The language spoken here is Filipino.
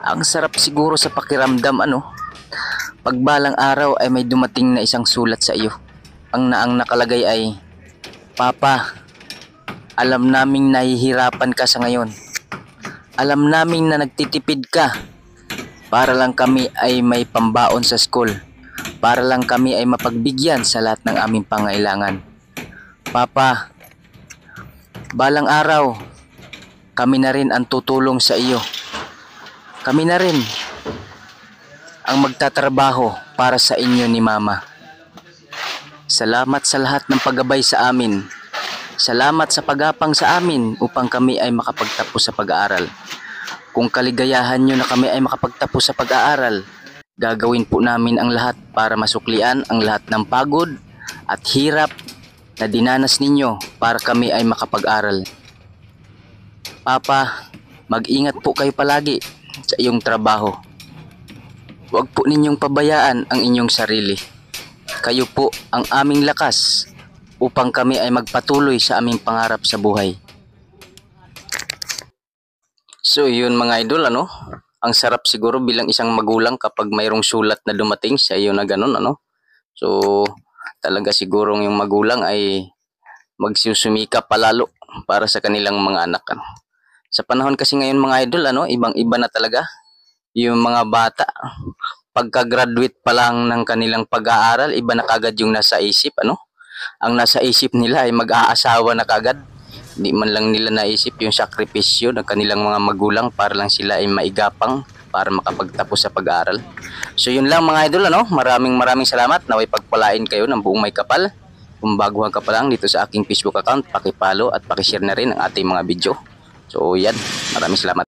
Ang sarap siguro sa pakiramdam pagbalang araw ay may dumating na isang sulat sa iyo. Ang nakalagay ay, Papa, alam naming nahihirapan ka sa ngayon. Alam naming na nagtitipid ka para lang kami ay may pambaon sa school. Para lang kami ay mapagbigyan sa lahat ng aming pangailangan. Papa, balang araw, kami na rin ang tutulong sa iyo. Kami na rin ang magtatrabaho para sa inyo ni Mama. Salamat sa lahat ng paggabay sa amin. Salamat sa pagapang sa amin upang kami ay makapagtapos sa pag-aaral. Kung kaligayahan nyo na kami ay makapagtapos sa pag-aaral, gagawin po namin ang lahat para masuklian ang lahat ng pagod at hirap na dinanas ninyo para kami ay makapag-aral. Papa, mag-ingat po kayo palagi sa iyong trabaho. Huwag po ninyong pabayaan ang inyong sarili. Kayo po ang aming lakas upang kami ay magpatuloy sa aming pangarap sa buhay. So yun mga idol, ang sarap siguro bilang isang magulang kapag mayroong sulat na dumating sa iyo na ganun, So talaga siguro yung magulang ay magsusumikap palalo para sa kanilang mga anak. Sa panahon kasi ngayon mga idol, ibang-iba na talaga yung mga bata. Pagka-graduate pa lang ng kanilang pag-aaral, iba na kagad yung nasa isip, Ang nasa isip nila ay mag-aasawa na kagad. Hindi man lang nila naisip yung sakripisyo ng kanilang mga magulang para lang sila ay maigapang para makapagtapos sa pag-aaral. So yun lang mga idol, Maraming salamat. Naway pagpalain kayo ng buong may kapal. Kung baguhan ka pa lang dito sa aking Facebook account, paki-follow at paki-share na rin ang ating mga video. So yan, maraming salamat.